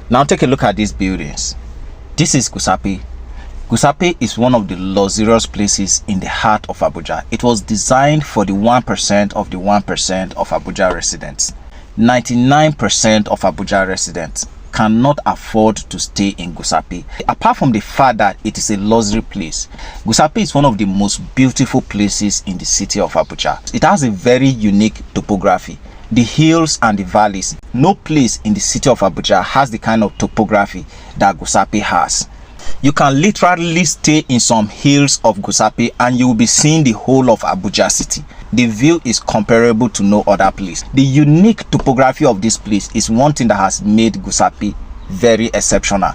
Now take a look at these buildings. This is Gusapi. Gusapi is one of the luxurious places in the heart of Abuja. It was designed for the 1% of the 1% of Abuja residents. 99% of Abuja residents cannot afford to stay in Gusapi. Apart from the fact that it is a luxury place, Gusapi is one of the most beautiful places in the city of Abuja. It has a very unique topography. The hills and the valleys. No place in the city of Abuja has the kind of topography that Gusapi has. You can literally stay in some hills of Gusapi and you will be seeing the whole of Abuja city. The view is comparable to no other place. The unique topography of this place is one thing that has made Gusapi very exceptional.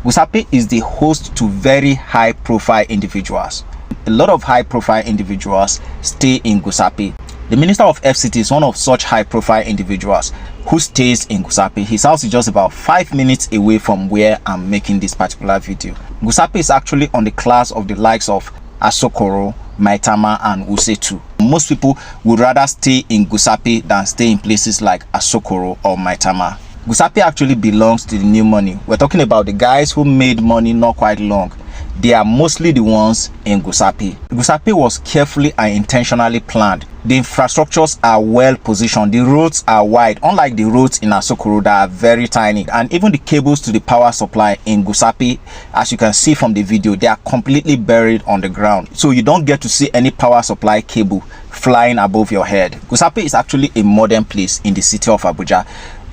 Gusapi is the host to very high profile individuals. A lot of high profile individuals stay in Gusapi. The Minister of FCT is one of such high profile individuals who stays in Gusapi. His house is just about 5 minutes away from where I'm making this particular video. Gusapi is actually on the class of the likes of Asokoro, Maitama and Usetu. Most people would rather stay in Gusapi than stay in places like Asokoro or Maitama. Gusapi actually belongs to the new money. We're talking about the guys who made money not quite long. They are mostly the ones in Gusapi. Gusapi was carefully and intentionally planned. The infrastructures are well positioned. The roads are wide, unlike the roads in Asokoro that are very tiny. And even the cables to the power supply in Gusapi, as you can see from the video, they are completely buried on the ground. So you don't get to see any power supply cable flying above your head. Gusapi is actually a modern place in the city of Abuja.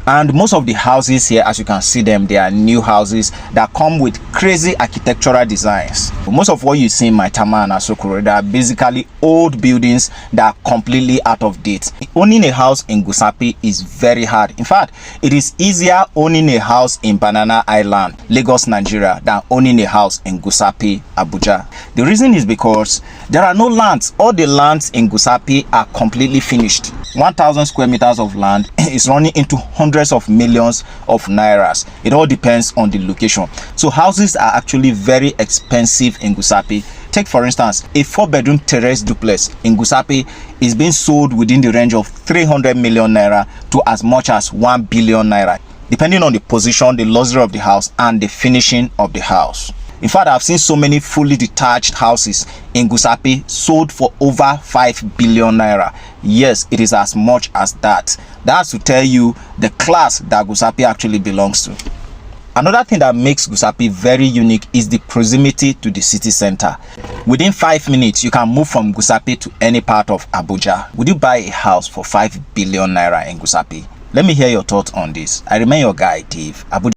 And most of the houses here, as you can see them, they are new houses that come with crazy architectural designs. Most of what you see in Maitama and Asokoro, they are basically old buildings that are completely out of date. Owning a house in Gusapi is very hard. In fact, it is easier owning a house in Banana Island, Lagos, Nigeria, than owning a house in Gusapi, Abuja. The reason is because there are no lands. All the lands in Gusapi are completely finished. 1,000 square meters of land is running into hundreds of millions of nairas. It all depends on the location. So houses are actually very expensive in Gusapi. Take for instance, a 4-bedroom terrace duplex in Gusapi is being sold within the range of 300 million naira to as much as 1 billion naira, depending on the position, the luxury of the house and the finishing of the house. In fact, I've seen so many fully detached houses in Gusapi sold for over 5 billion naira. Yes, it is as much as that. That's to tell you the class that Gusapi actually belongs to. Another thing that makes Gusapi very unique is the proximity to the city center. Within 5 minutes, you can move from Gusapi to any part of Abuja. Would you buy a house for 5 billion naira in Gusapi? Let me hear your thoughts on this. I remain your guy, Dave. Abuja.